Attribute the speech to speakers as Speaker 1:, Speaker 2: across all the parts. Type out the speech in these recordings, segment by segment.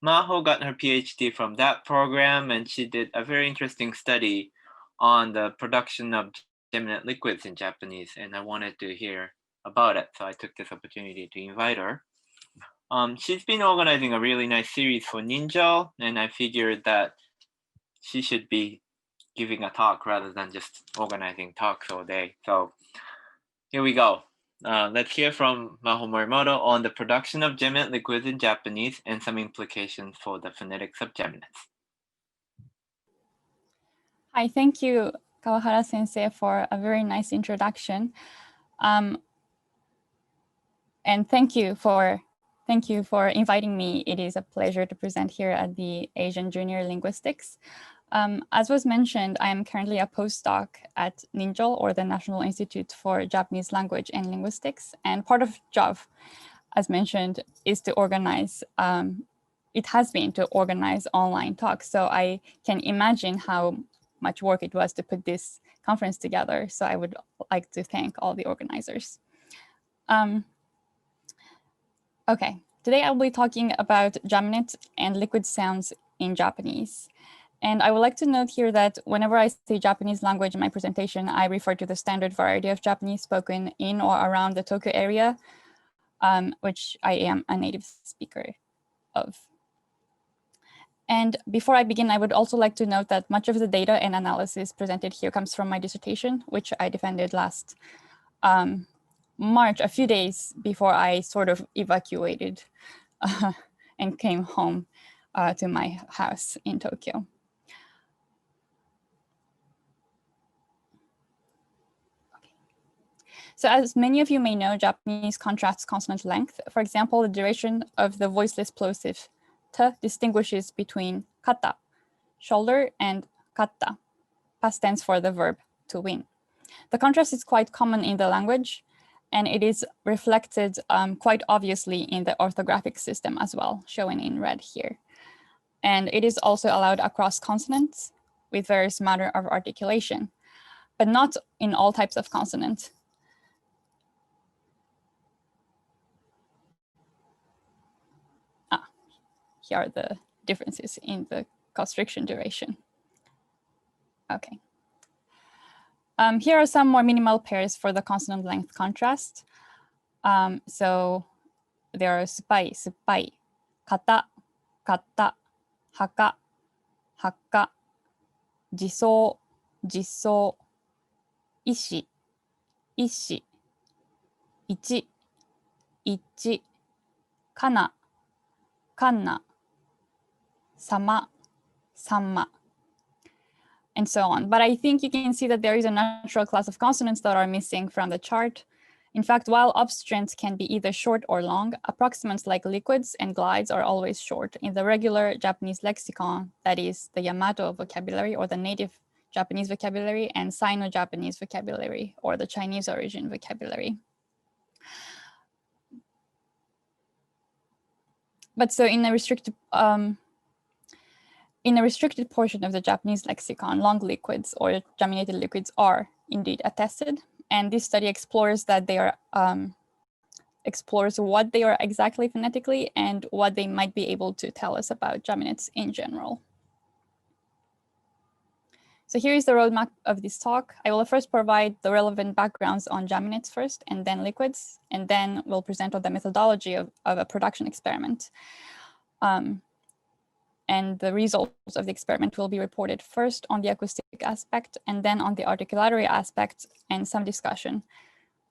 Speaker 1: Maho got her PhD from that program, and she did a very interesting study on the production of geminate liquids in Japanese, and I wanted to hear about it, so I took this opportunity to invite her. She's been organizing a really nice series for NINJAL, and I figured that she should be giving a talk rather than just organizing talks all day. So here we go. Let's hear from Maho Morimoto on the production of geminate liquids in Japanese and some implications for the phonetics of geminates.
Speaker 2: Hi, thank you, Kawahara sensei, for a very nice introduction. And thank you for inviting me. It is a pleasure to present here at the Asian Junior Linguistics. As was mentioned, I am currently a postdoc at NINJAL, or the National Institute for Japanese Language and Linguistics. And part of job, as mentioned, is to organize, it has been to organize online talks. So I can imagine how much work it was to put this conference together. So I would like to thank all the organizers. Okay, today I'll be talking about geminate and liquid sounds in Japanese. And I would like to note here that whenever I say Japanese language in my presentation, I refer to the standard variety of Japanese spoken in or around the Tokyo area, which I am a native speaker of. And before I begin, I would also like to note that much of the data and analysis presented here comes from my dissertation, which I defended last March, a few days before I sort of evacuated and came home to my house in Tokyo. So as many of you may know, Japanese contrasts consonant length. For example, the duration of the voiceless plosive t distinguishes between kata, shoulder, and katta, past tense for the verb to win. The contrast is quite common in the language, and it is reflected quite obviously in the orthographic system as well, shown in red here. And it is also allowed across consonants with various manner of articulation, but not in all types of consonant. Here are the differences in the constriction duration. Okay. Here are some more minimal pairs for the consonant length contrast. So there are spai, spai, kata, katta, haka, hakka, jisou, jisou, ishi, ishi, ichi, ichi, kana, kanna, sama, samma, and so on. But I think you can see that there is a natural class of consonants that are missing from the chart. In fact, while obstruents can be either short or long, approximants like liquids and glides are always short. In the regular Japanese lexicon, that is the Yamato vocabulary or the native Japanese vocabulary, and Sino-Japanese vocabulary or the Chinese origin vocabulary. But so in a restricted portion of the Japanese lexicon, long liquids or geminated liquids are indeed attested. And this study explores that they are explores what they are exactly phonetically and what they might be able to tell us about geminates in general. So here is the roadmap of this talk. I will first provide the relevant backgrounds on geminates first, and then liquids, and then we'll present on the methodology of a production experiment. And the results of the experiment will be reported first on the acoustic aspect and then on the articulatory aspect, and some discussion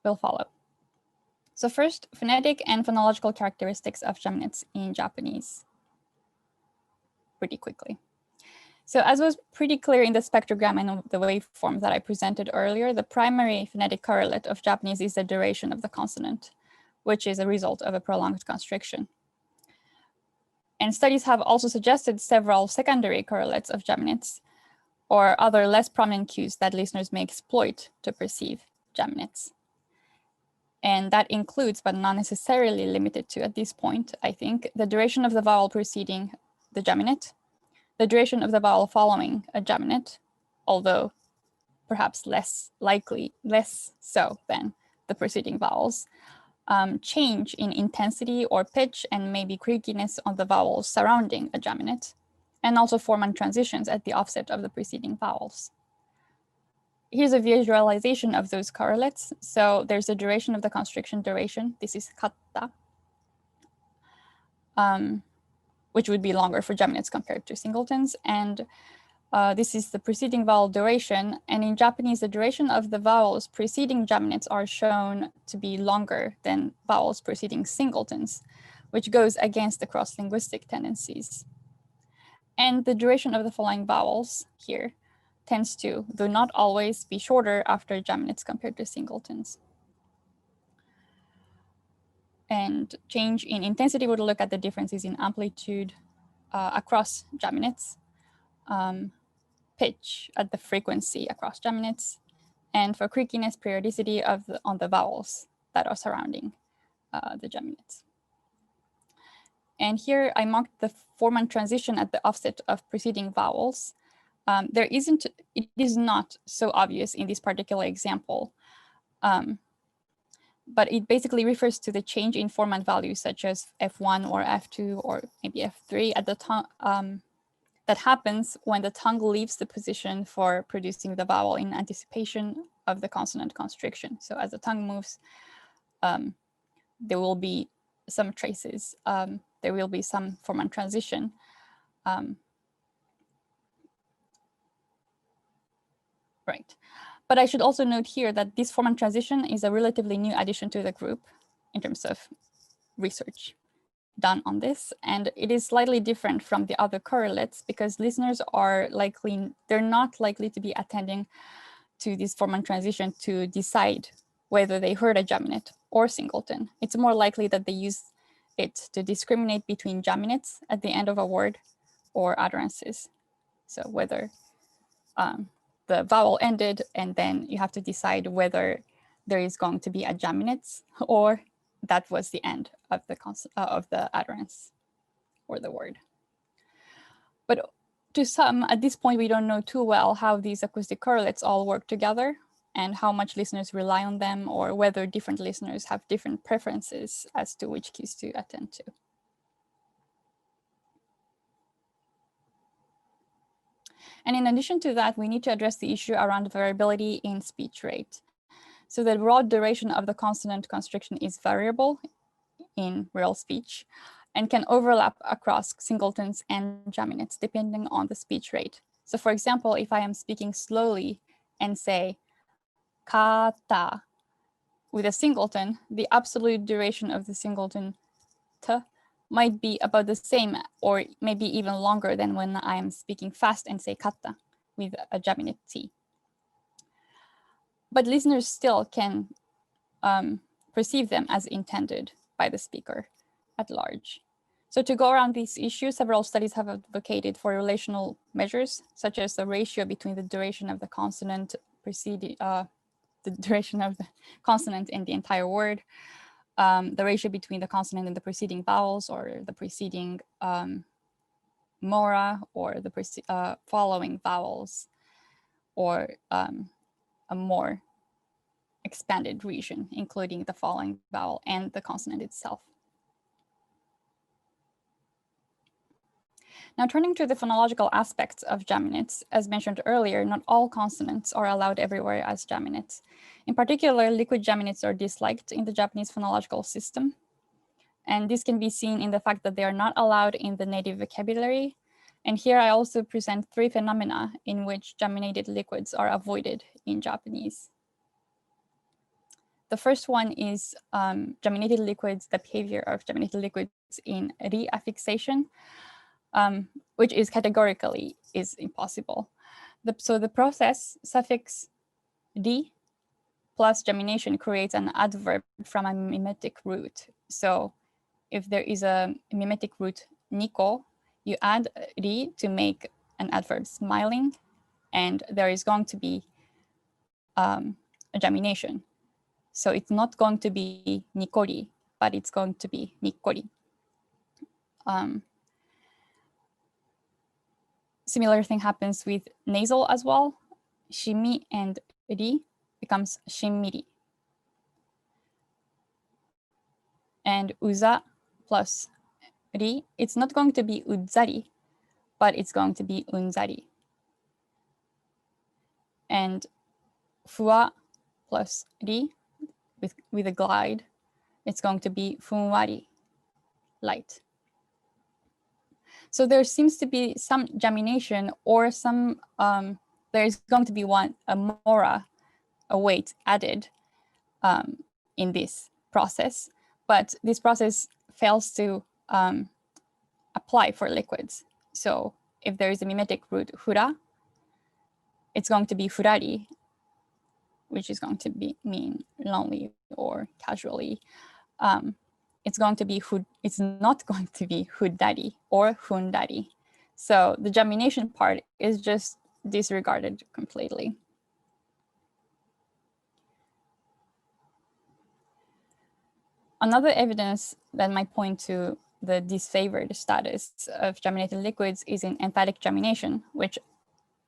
Speaker 2: will follow. So first, phonetic and phonological characteristics of geminates in Japanese, pretty quickly. So as was pretty clear in the spectrogram and the waveform that I presented earlier, the primary phonetic correlate of Japanese is the duration of the consonant, which is a result of a prolonged constriction. And studies have also suggested several secondary correlates of geminates or other less prominent cues that listeners may exploit to perceive geminates. And that includes, but not necessarily limited to at this point, I think, the duration of the vowel preceding the geminate, the duration of the vowel following a geminate, although perhaps less so than the preceding vowels, change in intensity or pitch and maybe creakiness on the vowels surrounding a geminate, and also formant transitions at the offset of the preceding vowels. Here's a visualization of those correlates. So there's the duration of the constriction duration. This is katta, which would be longer for geminates compared to singletons. And this is the preceding vowel duration. And in Japanese, the duration of the vowels preceding geminates are shown to be longer than vowels preceding singletons, which goes against the cross-linguistic tendencies. And the duration of the following vowels here tends to, though not always, be shorter after geminates compared to singletons. And change in intensity would look at the differences in amplitude across geminates, pitch at the frequency across geminates, and for creakiness, periodicity on the vowels that are surrounding the geminates. And here I marked the formant transition at the offset of preceding vowels. It is not so obvious in this particular example, but it basically refers to the change in formant values such as F1 or F2 or maybe F3 at the tongue that happens when the tongue leaves the position for producing the vowel in anticipation of the consonant constriction. So as the tongue moves, there will be some traces. There will be some formant transition. Right. But I should also note here that this formant transition is a relatively new addition to the group in terms of research done on this. And it is slightly different from the other correlates because listeners are they're not likely to be attending to this formant transition to decide whether they heard a geminate or singleton. It's more likely that they use it to discriminate between geminates at the end of a word or utterances. So whether the vowel ended, and then you have to decide whether there is going to be a geminates or that was the end of the utterance or the word. But to some, at this point, we don't know too well how these acoustic correlates all work together and how much listeners rely on them, or whether different listeners have different preferences as to which keys to attend to. And in addition to that, we need to address the issue around variability in speech rate. So the raw duration of the consonant constriction is variable in real speech and can overlap across singletons and geminates depending on the speech rate. So for example, if I am speaking slowly and say kata with a singleton, the absolute duration of the singleton t might be about the same or maybe even longer than when I am speaking fast and say kata with a geminate t. But listeners still can perceive them as intended by the speaker at large. So to go around these issues, several studies have advocated for relational measures, such as the ratio between the duration of the consonant the duration of the consonant in the entire word, the ratio between the consonant and the preceding vowels, or the preceding mora, or the following vowels, or a more expanded region, including the following vowel and the consonant itself. Now, turning to the phonological aspects of geminates, as mentioned earlier, not all consonants are allowed everywhere as geminates. In particular, liquid geminates are disliked in the Japanese phonological system. And this can be seen in the fact that they are not allowed in the native vocabulary. And here I also present 3 phenomena in which geminated liquids are avoided in Japanese. The first one is geminated liquids, the behavior of geminated liquids in re-affixation, which is categorically is impossible. So the process suffix d plus gemination creates an adverb from a mimetic root. So if there is a mimetic root niko, you add ri to make an adverb smiling, and there is going to be a gemination. So it's not going to be nikori, but it's going to be nikori. Similar thing happens with nasal as well. Shimi and ri becomes shimmiri. And uza plus ri, it's not going to be udzari, but it's going to be unzari. And fua plus ri, with a glide, it's going to be funwari, light. So there seems to be some gemination or some, there's going to be a mora, a weight added in this process, but this process fails to apply for liquids. So if there is a mimetic root hura, it's going to be furari, which is going to mean lonely or casually. It's not going to be hudari or hundari. So the gemination part is just disregarded completely. Another evidence that might point to the disfavored status of geminated liquids is in emphatic gemination, which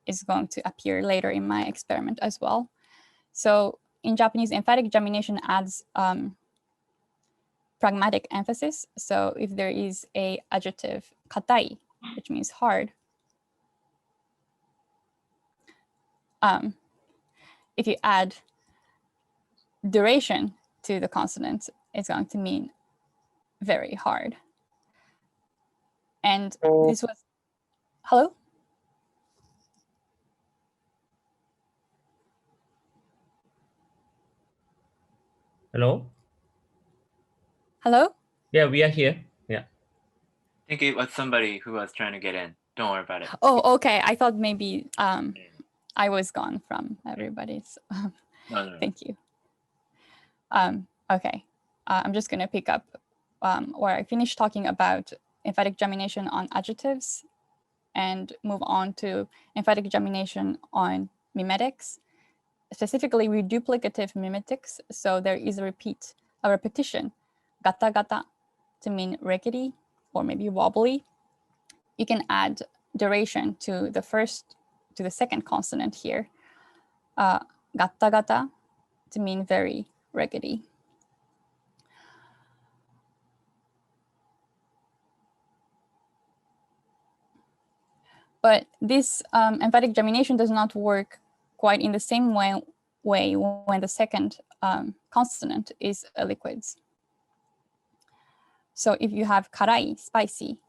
Speaker 2: is going to appear later in my experiment as well. So in Japanese, emphatic gemination adds pragmatic emphasis. So if there is a adjective katai, which means hard, if you add duration to the consonant, it's going to mean very hard. And this was, hello?
Speaker 3: Hello?
Speaker 2: Hello?
Speaker 3: Yeah, we are here. Yeah.
Speaker 1: I think it was somebody who was trying to get in. Don't worry about it.
Speaker 2: Oh, okay. I thought maybe I was gone from everybody's.
Speaker 1: No.
Speaker 2: Thank you. Okay. I'm just going to pick up where I finished talking about emphatic gemination on adjectives and move on to emphatic gemination on mimetics, specifically reduplicative mimetics. So there is a repetition, gata gata, to mean rickety or maybe wobbly. You can add duration to the second consonant here, gata gata, to mean very rickety. But this emphatic gemination does not work quite in the same way when the second consonant is a liquid. So if you have karai, spicy,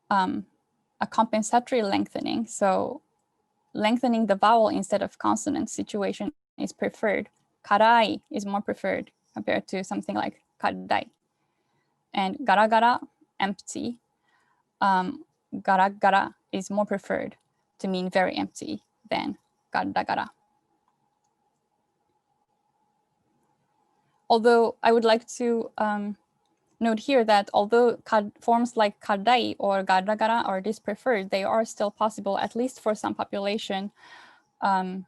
Speaker 2: a compensatory lengthening, so lengthening the vowel instead of consonant situation is preferred. Karai is more preferred compared to something like karai. And gara gara, empty, gara gara is more preferred to mean very empty than gara gara. Although I would like to note here that although forms like karai or gara gara are dispreferred, they are still possible, at least for some population. Right.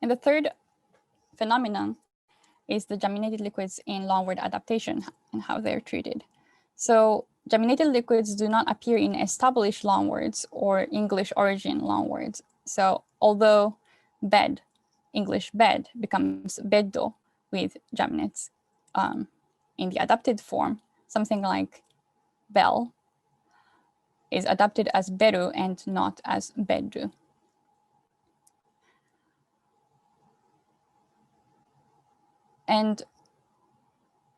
Speaker 2: And the third phenomenon is the geminated liquids in loanword adaptation and how they're treated. So geminated liquids do not appear in established loanwords or English origin loanwords. So although bed, English bed, becomes beddo with geminates in the adapted form, something like bell is adapted as beru and not as bedru. And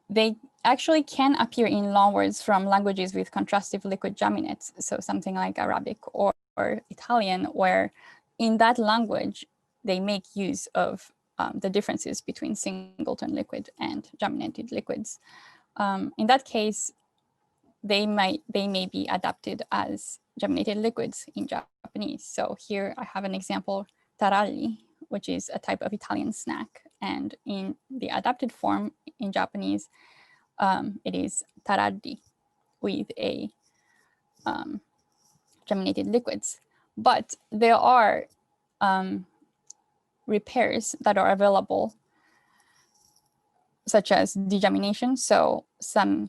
Speaker 2: they actually can appear in loanwords from languages with contrastive liquid geminates, so something like Arabic or Italian, where in that language, they make use of the differences between singleton liquid and geminated liquids. In that case, they may be adapted as geminated liquids in Japanese. So here I have an example, taralli, which is a type of Italian snack. And in the adapted form in Japanese, it is taralli with a geminated liquids. But there are repairs that are available, such as degemination. So some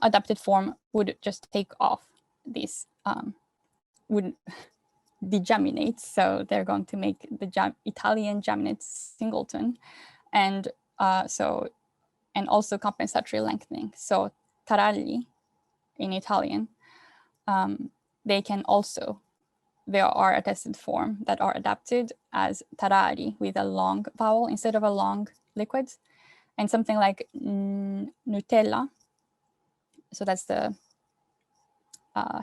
Speaker 2: adapted form would just take off this, would degeminate. So they're going to make the Italian geminate singleton, and and also compensatory lengthening. So taralli in Italian, there are attested form that are adapted as tarari with a long vowel instead of a long liquid, and something like Nutella. So that's the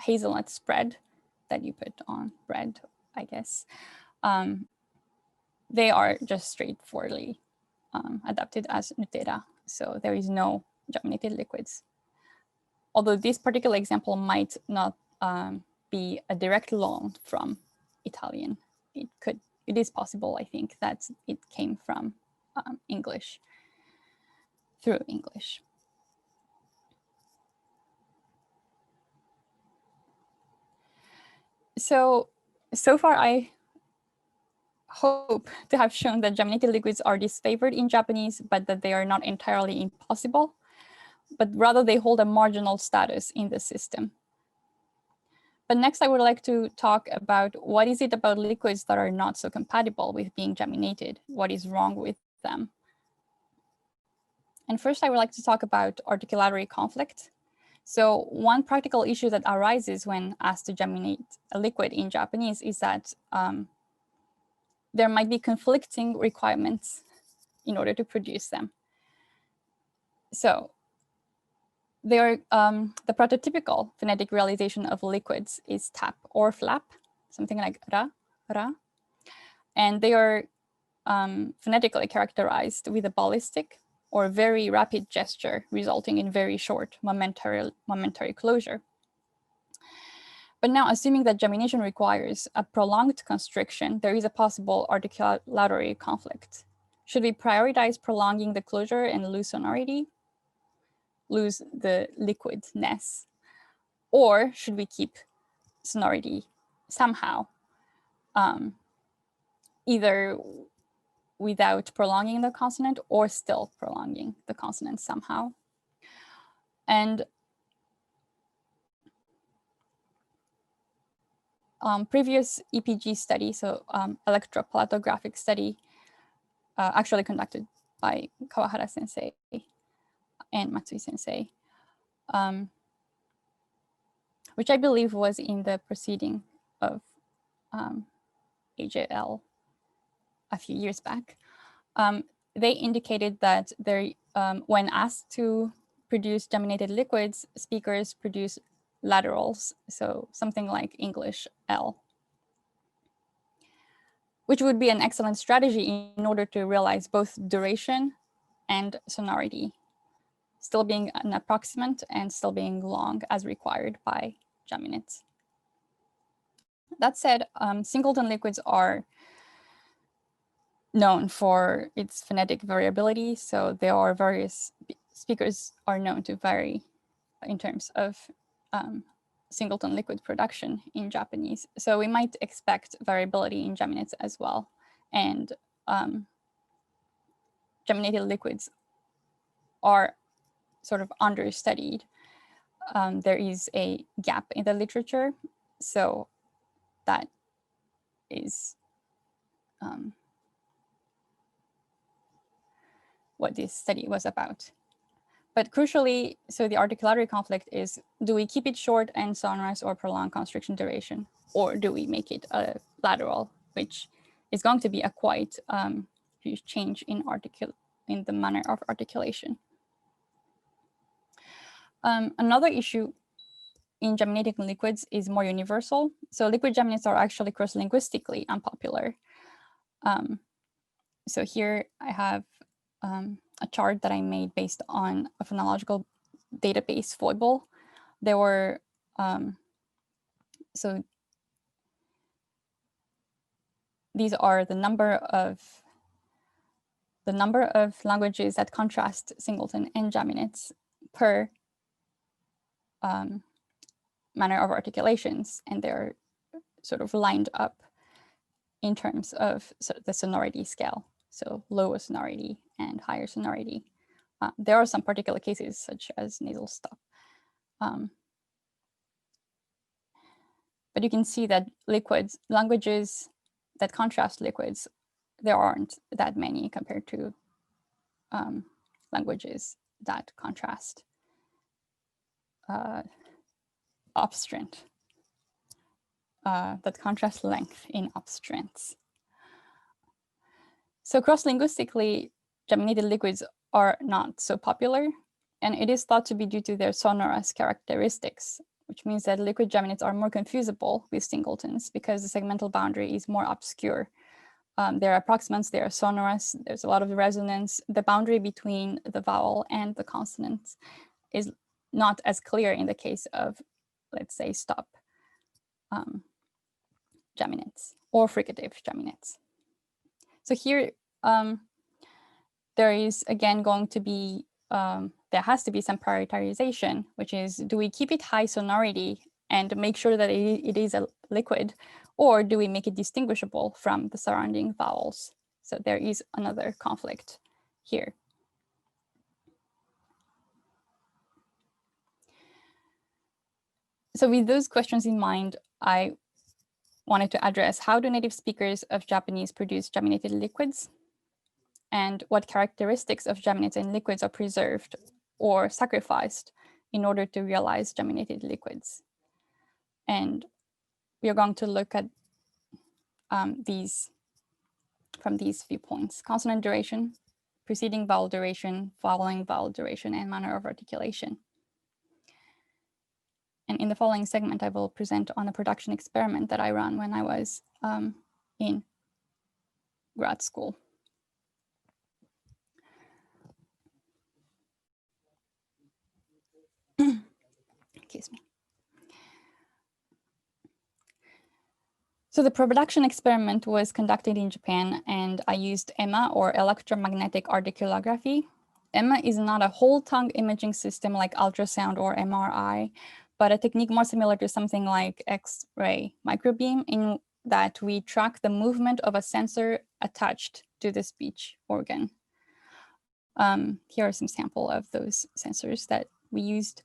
Speaker 2: hazelnut spread that you put on bread, I guess. They are just straightforwardly adapted as Nutella. So there is no geminated liquids. Although this particular example might not be a direct loan from Italian, it is possible, I think, that it came from English, through English. So far I hope to have shown that geminated liquids are disfavored in Japanese, but that they are not entirely impossible, but rather they hold a marginal status in the system. But next I would like to talk about what is it about liquids that are not so compatible with being geminated? What is wrong with them? And first I would like to talk about articulatory conflict. So one practical issue that arises when asked to geminate a liquid in Japanese is that there might be conflicting requirements in order to produce them. So the prototypical phonetic realization of liquids is tap or flap, something like ra, ra. And they are phonetically characterized with a ballistic or very rapid gesture, resulting in very short momentary closure. But now, assuming that gemination requires a prolonged constriction, there is a possible articulatory conflict. Should we prioritize prolonging the closure and lose sonority, lose the liquidness? Or should we keep sonority somehow, either without prolonging the consonant or still prolonging the consonant somehow? And previous EPG study, so electropalattographic study, actually conducted by Kawahara sensei and Matsui sensei, which I believe was in the proceeding of AJL a few years back. They indicated that when asked to produce geminated liquids, speakers produce laterals, so something like English L, which would be an excellent strategy in order to realize both duration and sonority, still being an approximant and still being long as required by geminates. That said, singleton liquids are known for its phonetic variability. So there are various speakers are known to vary in terms of singleton liquid production in Japanese. So we might expect variability in geminates as well. And geminated liquids are sort of understudied. There is a gap in the literature. So that is what this study was about. But crucially, so the articulatory conflict is, do we keep it short and sonorous or prolong constriction duration? Or do we make it a lateral, which is going to be a quite huge change in the manner of articulation. Another issue in geminating liquids is more universal. So liquid geminates are actually cross-linguistically unpopular. So here I have a chart that I made based on a phonological database foible. There were, so these are the number of languages that contrast singleton and geminates per manner of articulations, and they're sort of lined up in terms of the sonority scale. So lower sonority and higher sonority. There are some particular cases such as nasal stop. But you can see that languages that contrast liquids, there aren't that many compared to languages that contrast obstruent, that contrast length in obstruents. So cross-linguistically, geminated liquids are not so popular, and it is thought to be due to their sonorous characteristics, which means that liquid geminates are more confusable with singletons because the segmental boundary is more obscure. There are approximants, they are sonorous, there's a lot of resonance. The boundary between the vowel and the consonant is not as clear in the case of, let's say, stop geminates or fricative geminates. So here, there is again going to be, there has to be some prioritization, which is, do we keep it high sonority and make sure that it is a liquid, or do we make it distinguishable from the surrounding vowels? So there is another conflict here. So with those questions in mind, I wanted to address, how do native speakers of Japanese produce geminated liquids? And what characteristics of geminates and liquids are preserved or sacrificed in order to realize geminated liquids? And we are going to look at these from these viewpoints: consonant duration, preceding vowel duration, following vowel duration, and manner of articulation. And in the following segment, I will present on a production experiment that I ran when I was in grad school. Excuse me. So the production experiment was conducted in Japan, and I used EMA, or electromagnetic articulography. EMA is not a whole tongue imaging system like ultrasound or MRI, but a technique more similar to something like X-ray microbeam, in that we track the movement of a sensor attached to the speech organ. Here are some samples of those sensors that we used.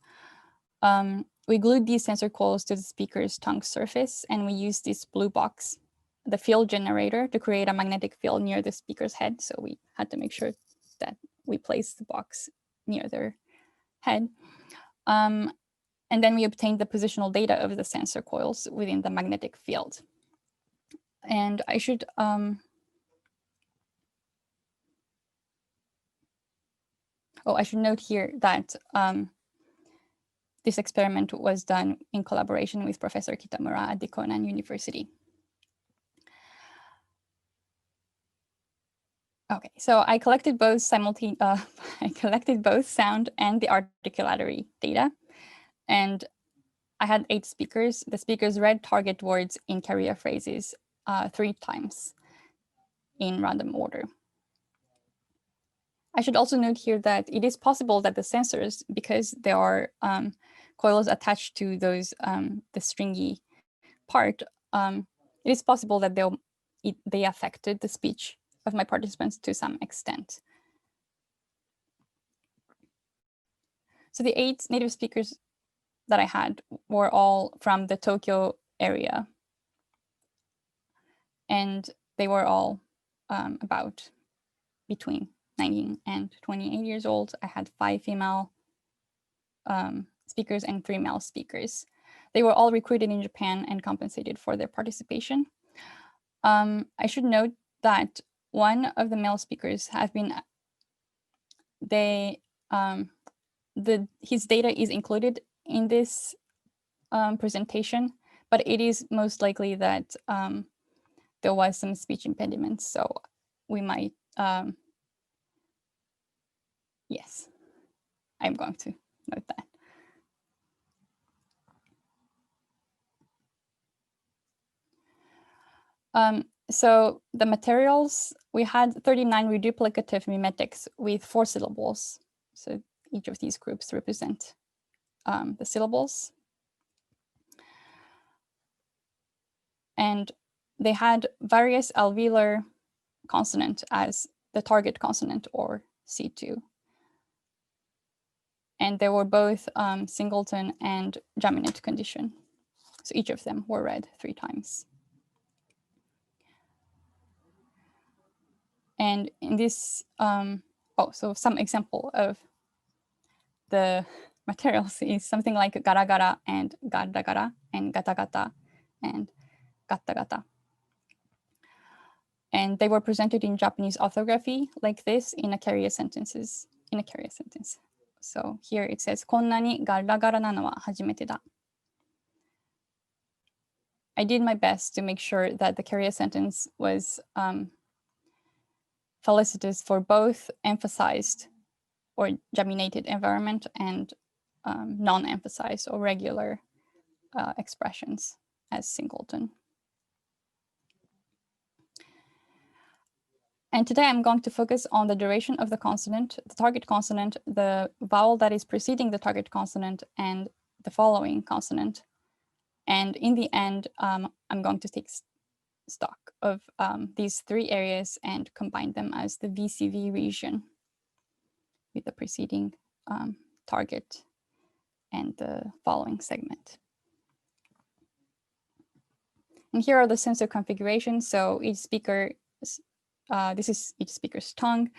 Speaker 2: We glued these sensor coils to the speaker's tongue surface, and we used this blue box, the field generator, to create a magnetic field near the speaker's head. So we had to make sure that we place the box near their head. And then we obtained the positional data of the sensor coils within the magnetic field. And I should I should note here that this experiment was done in collaboration with Professor Kitamura at the Konan University. Okay, so I collected both I collected both sound and the articulatory data, and I had 8 speakers. The speakers read target words in carrier phrases 3 times in random order. I should also note here that it is possible that the sensors, because there are coils attached to those the stringy part, it is possible that they affected the speech of my participants to some extent. So the 8 native speakers that I had were all from the Tokyo area, and they were all about between 19 and 28 years old. I had 5 female speakers and 3 male speakers. They were all recruited in Japan and compensated for their participation. I should note that one of the male speakers have been, his data is included in this presentation, but it is most likely that there was some speech impediment, so we might, yes, I'm going to note that. So the materials, we had 39 reduplicative mimetics with 4 syllables. So each of these groups represent the syllables. And they had various alveolar consonant as the target consonant, or C2. And they were both singleton and geminate condition. So each of them were read 3 times. And in this, so some example of the materials is something like gara gara and gata gara and gata gata and gata gata. And they were presented in Japanese orthography like this in a carrier sentence. So here it says, こんなにガラガラなのは初めてだ. I did my best to make sure that the carrier sentence was felicitous for both emphasized or geminated environment and non-emphasized or regular expressions as singleton. And today I'm going to focus on the duration of the consonant, the target consonant, the vowel that is preceding the target consonant, and the following consonant. And in the end, I'm going to take stock of these 3 areas and combine them as the VCV region with the preceding target and the following segment. And here are the sensor configurations. So each speaker, this is each speaker's tongue.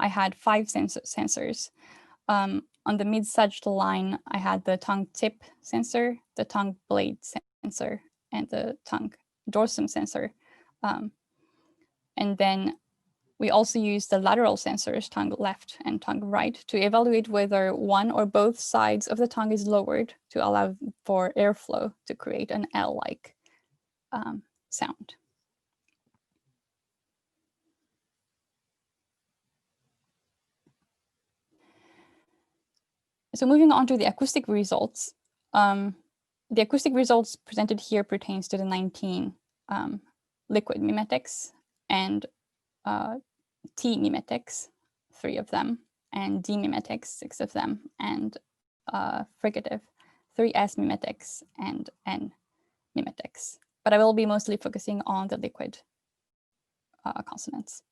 Speaker 2: I had 5 sensors. On the mid-sagittal line, I had the tongue tip sensor, the tongue blade sensor, and the tongue dorsum sensor. And then we also use the lateral sensors, tongue left and tongue right, to evaluate whether one or both sides of the tongue is lowered to allow for airflow to create an L-like sound. So moving on to the acoustic results, the acoustic results presented here pertains to the 19 liquid mimetics and T mimetics, 3 of them, and D mimetics, 6 of them, and fricative, 3 S mimetics, and N mimetics. But I will be mostly focusing on the liquid consonants.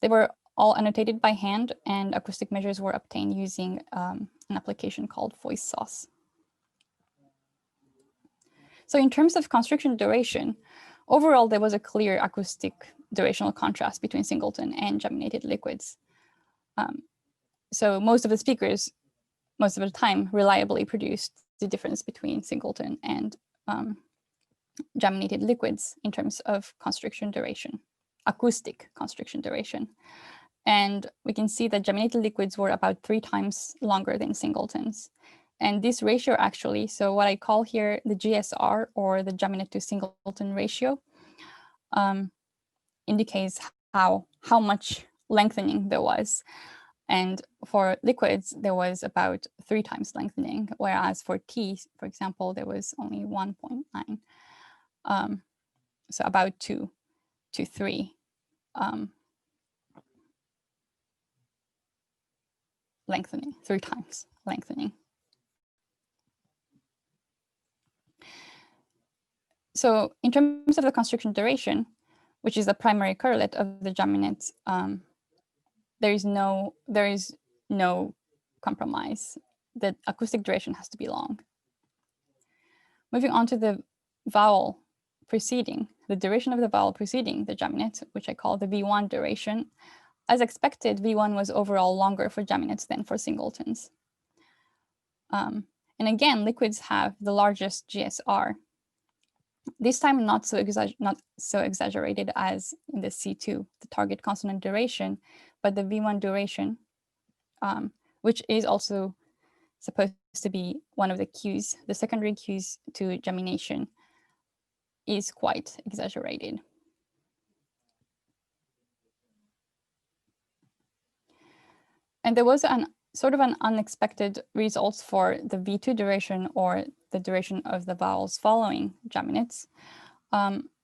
Speaker 2: They were all annotated by hand, and acoustic measures were obtained using an application called Voice Sauce. So in terms of constriction duration, overall, there was a clear acoustic durational contrast between singleton and geminated liquids. So most of the speakers, most of the time, reliably produced the difference between singleton and geminated liquids in terms of constriction duration, acoustic constriction duration. And we can see that geminated liquids were about 3 times longer than singletons. And this ratio actually, so what I call here the GSR, or the geminate to singleton ratio, indicates how much lengthening there was. And for liquids, there was about 3 times lengthening, whereas for T, for example, there was only 1.9. So about 2 to 3 lengthening, 3 times lengthening. So in terms of the constriction duration, which is the primary correlate of the geminates, there is no compromise. The acoustic duration has to be long. Moving on to the vowel preceding, the duration of the vowel preceding the geminate, which I call the V1 duration. As expected, V1 was overall longer for geminates than for singletons. And again, liquids have the largest GSR. This time, not so exaggerated as in the C2, the target consonant duration, but the V1 duration, which is also supposed to be one of the cues, the secondary cues to gemination, is quite exaggerated. And there was an sort of an unexpected results for the V2 duration, or the duration of the vowels following geminates.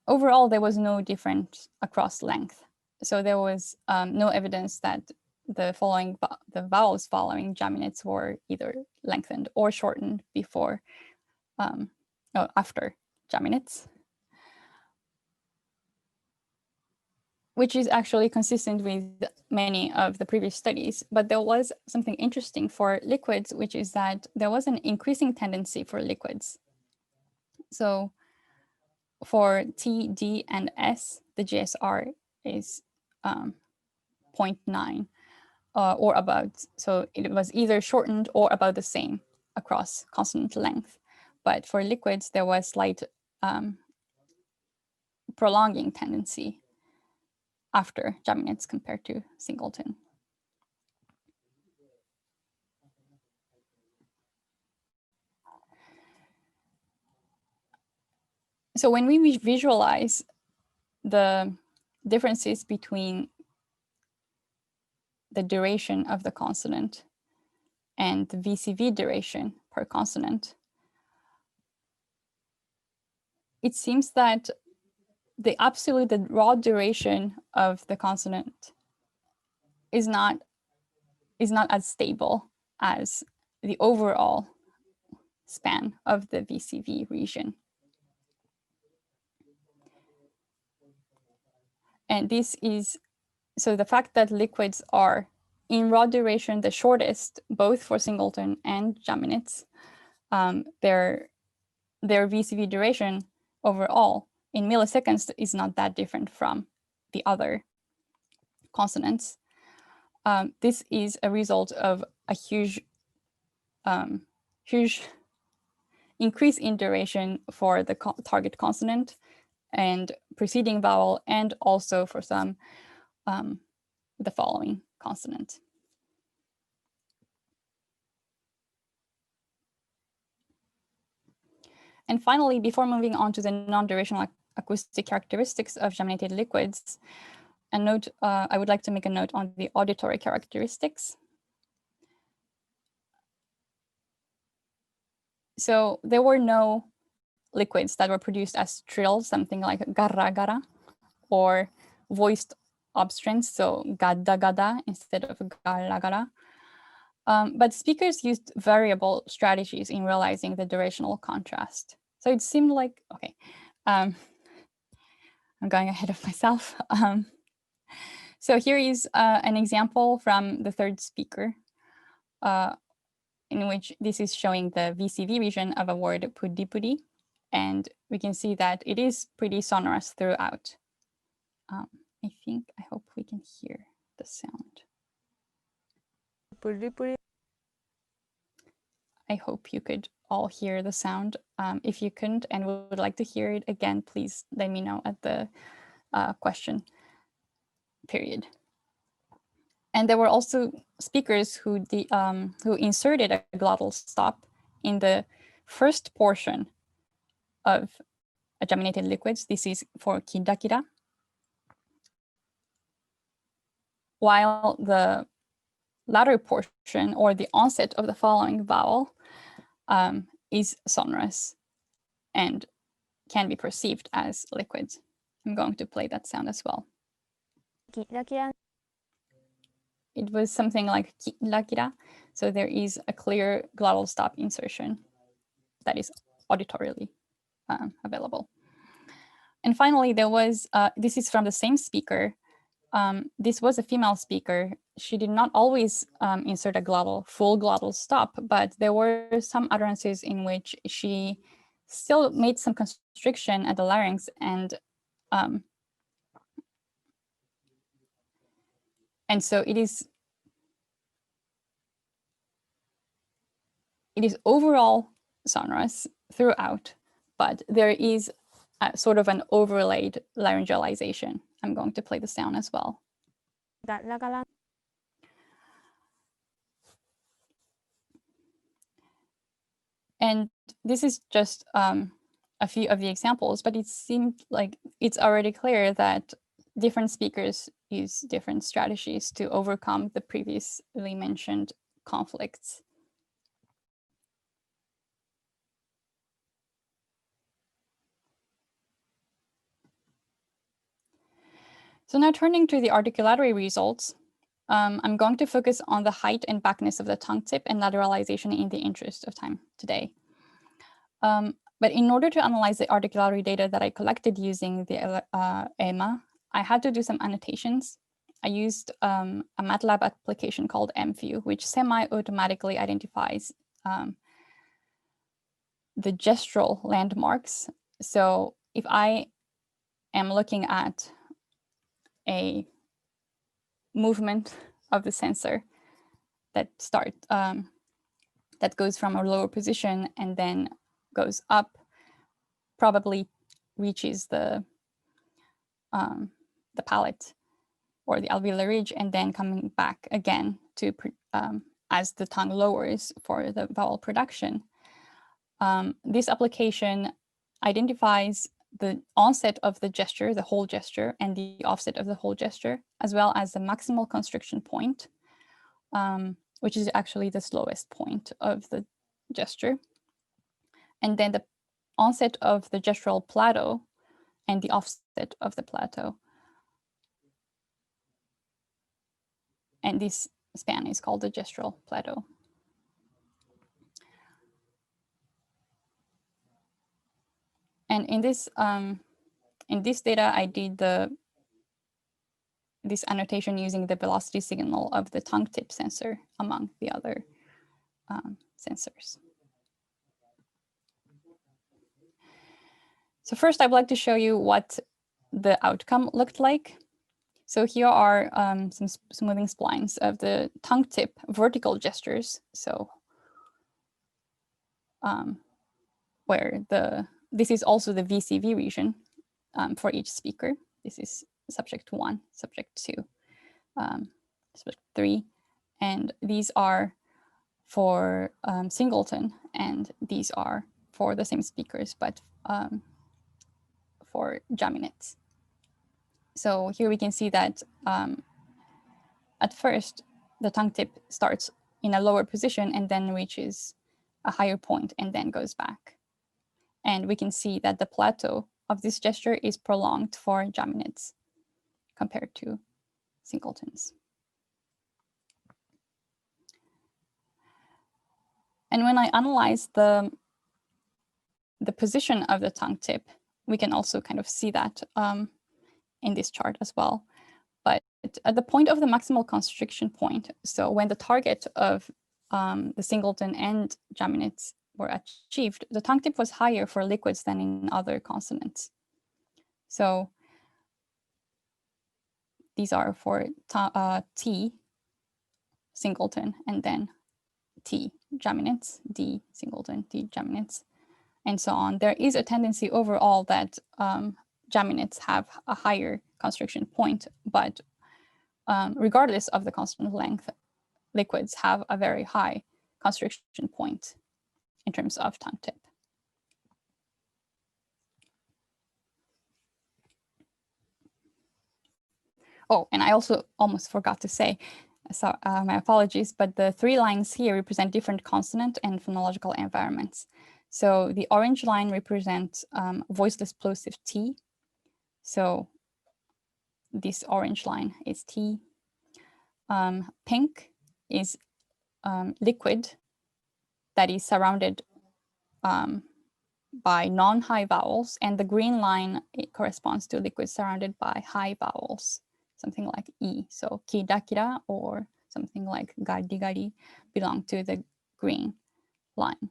Speaker 2: Overall, there was no difference across length. So there was no evidence that the vowels following geminates were either lengthened or shortened before, after geminates, which is actually consistent with many of the previous studies. But there was something interesting for liquids, which is that there was an increasing tendency for liquids So for T, D, and S, the GSR is 0.9 or about. So it was either shortened or about the same across consonant length. But for liquids, there was slight prolonging tendency after geminates compared to singleton. So when we visualize the differences between the duration of the consonant and the VCV duration per consonant, it seems that the raw duration of the consonant is not as stable as the overall span of the VCV region. And this is, so the fact that liquids are in raw duration the shortest, both for singleton and geminates, their VCV duration overall in milliseconds is not that different from the other consonants. This is a result of a huge increase in duration for the target consonant and preceding vowel, and also for some the following consonant. And finally, before moving on to the non-durational acoustic characteristics of geminated liquids, I would like to make a note on the auditory characteristics. So there were no liquids that were produced as trills, something like garra garra, or voiced obstruents, so gada gada instead of gala gala. But speakers used variable strategies in realizing the durational contrast. So it seemed like, okay, I'm going ahead of myself. So here is an example from the third speaker, in which this is showing the VCV region of a word pudi pudi. And we can see that it is pretty sonorous throughout. I hope we can hear the sound. I hope you could all hear the sound. If you couldn't and would like to hear it again, please let me know at the question period. And there were also speakers who inserted a glottal stop in the first portion of a geminated liquids. This is for kida kida. While the latter portion, or the onset of the following vowel, is sonorous and can be perceived as liquids. I'm going to play that sound as well. It was something like kira kira, so there is a clear glottal stop insertion that is auditorily available. And finally, there was, this is from the same speaker. This was a female speaker. She did not always insert a full glottal stop, but there were some utterances in which she still made some constriction at the larynx, and so it is overall sonorous throughout, but there is a sort of an overlaid laryngalization. I'm going to play the sound as well. And this is just a few of the examples, but it seemed like it's already clear that different speakers use different strategies to overcome the previously mentioned conflicts. So now turning to the articulatory results, I'm going to focus on the height and backness of the tongue tip and lateralization in the interest of time today. But in order to analyze the articulatory data that I collected using the EMA, I had to do some annotations. I used a MATLAB application called MView, which semi-automatically identifies the gestural landmarks. So if I am looking at a movement of the sensor that that goes from a lower position and then goes up, probably reaches the palate or the alveolar ridge, and then coming back again to as the tongue lowers for the vowel production. This application identifies the onset of the gesture, the whole gesture, and the offset of the whole gesture, as well as the maximal constriction point, which is actually the slowest point of the gesture. And then the onset of the gestural plateau and the offset of the plateau. And this span is called the gestural plateau. And in this data, I did this annotation using the velocity signal of the tongue tip sensor among the other sensors. So first, I'd like to show you what the outcome looked like. So here are some smoothing splines of the tongue tip vertical gestures. So where this is also the VCV region for each speaker. This is subject 1, subject 2, subject 3, and these are for singleton, and these are for the same speakers, but for geminates. So here we can see that at first, the tongue tip starts in a lower position and then reaches a higher point and then goes back. And we can see that the plateau of this gesture is prolonged for geminates compared to singletons. And when I analyze the position of the tongue tip, we can also kind of see that in this chart as well. But at the point of the maximal constriction point, so when the target of the singleton and geminates were achieved, the tongue tip was higher for liquids than in other consonants. So these are for T, singleton, and then T, geminates, D, singleton, D, geminates, and so on. There is a tendency overall that geminates have a higher constriction point, but regardless of the consonant length, liquids have a very high constriction point in terms of tongue tip. Oh, and I also almost forgot to say, so my apologies, but the 3 lines here represent different consonant and phonological environments. So the orange line represents voiceless plosive T. So this orange line is T. Pink is liquid that is surrounded by non-high vowels, and the green line, it corresponds to liquids surrounded by high vowels, something like E. So kira-kira or something like gari-gari belong to the green line.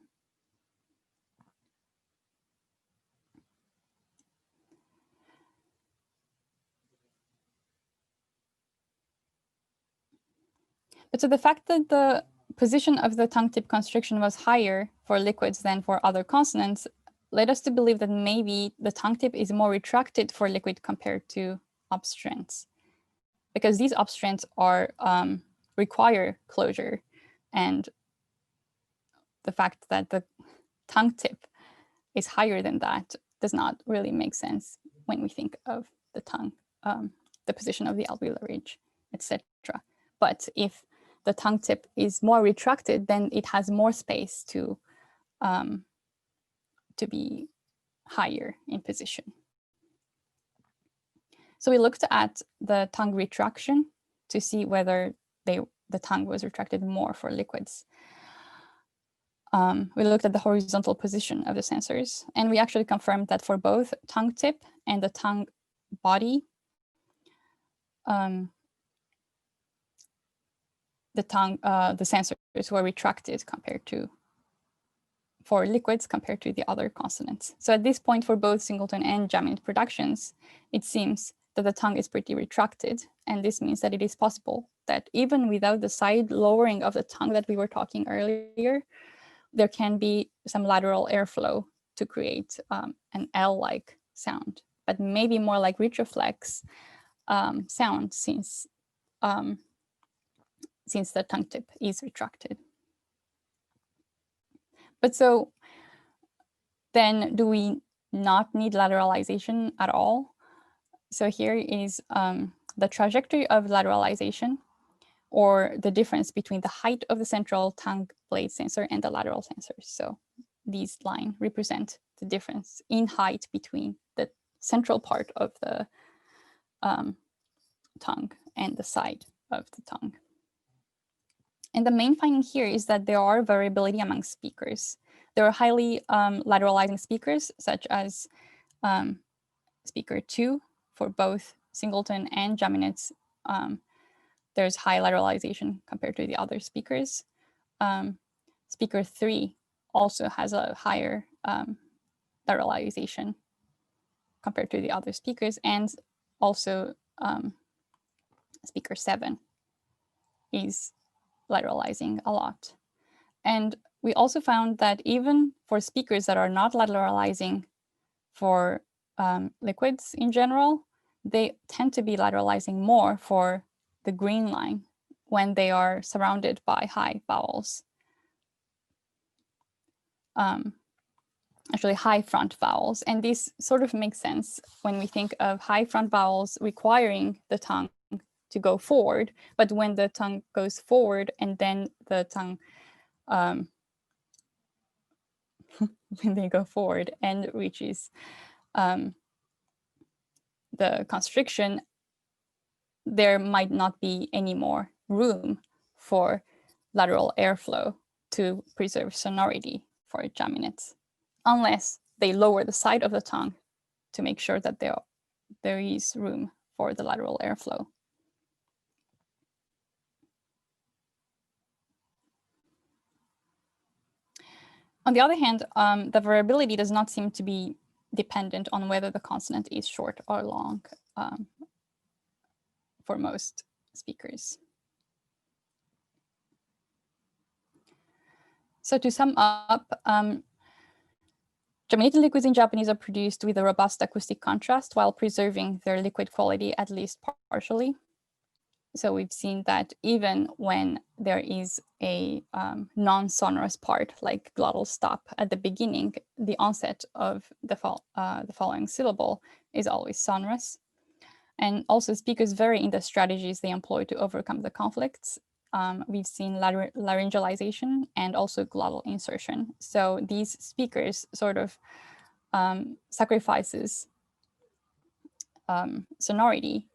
Speaker 2: But so the fact that the position of the tongue tip constriction was higher for liquids than for other consonants led us to believe that maybe the tongue tip is more retracted for liquid compared to obstruents, because these obstruents are require closure, and the fact that the tongue tip is higher than that does not really make sense when we think of the tongue, the position of the alveolar ridge, etc. But if the tongue tip is more retracted, then it has more space to be higher in position. So we looked at the tongue retraction to see whether the tongue was retracted more for liquids. We looked at the horizontal position of the sensors, and we actually confirmed that for both tongue tip and the tongue body, the sensors were retracted compared to for liquids compared to the other consonants. So at this point, for both singleton and geminate productions, it seems that the tongue is pretty retracted. And this means that it is possible that even without the side lowering of the tongue that we were talking earlier, there can be some lateral airflow to create an L-like sound, but maybe more like retroflex sound since the tongue tip is retracted. But so then do we not need lateralization at all? So here is the trajectory of lateralization, or the difference between the height of the central tongue blade sensor and the lateral sensors. So these lines represent the difference in height between the central part of the tongue and the side of the tongue. And the main finding here is that there are variability among speakers. There are highly lateralizing speakers, such as speaker 2 for both singleton and geminates. There's high lateralization compared to the other speakers. Speaker 3 also has a higher lateralization compared to the other speakers, and also speaker 7 is lateralizing a lot. And we also found that even for speakers that are not lateralizing for liquids in general, they tend to be lateralizing more for the green line when they are surrounded by high vowels. Actually high front vowels. And this sort of makes sense when we think of high front vowels requiring the tongue to go forward, but when the tongue goes forward and then the tongue, when they go forward and reaches the constriction, there might not be any more room for lateral airflow to preserve sonority for geminates, unless they lower the side of the tongue to make sure that there is room for the lateral airflow. On the other hand, the variability does not seem to be dependent on whether the consonant is short or long for most speakers. So to sum up, geminated liquids in Japanese are produced with a robust acoustic contrast while preserving their liquid quality, at least partially. So we've seen that even when there is a non-sonorous part, like glottal stop at the beginning, the onset of the following syllable is always sonorous. And also speakers vary in the strategies they employ to overcome the conflicts. We've seen laryngalization and also glottal insertion. So these speakers sort of sacrifices sonority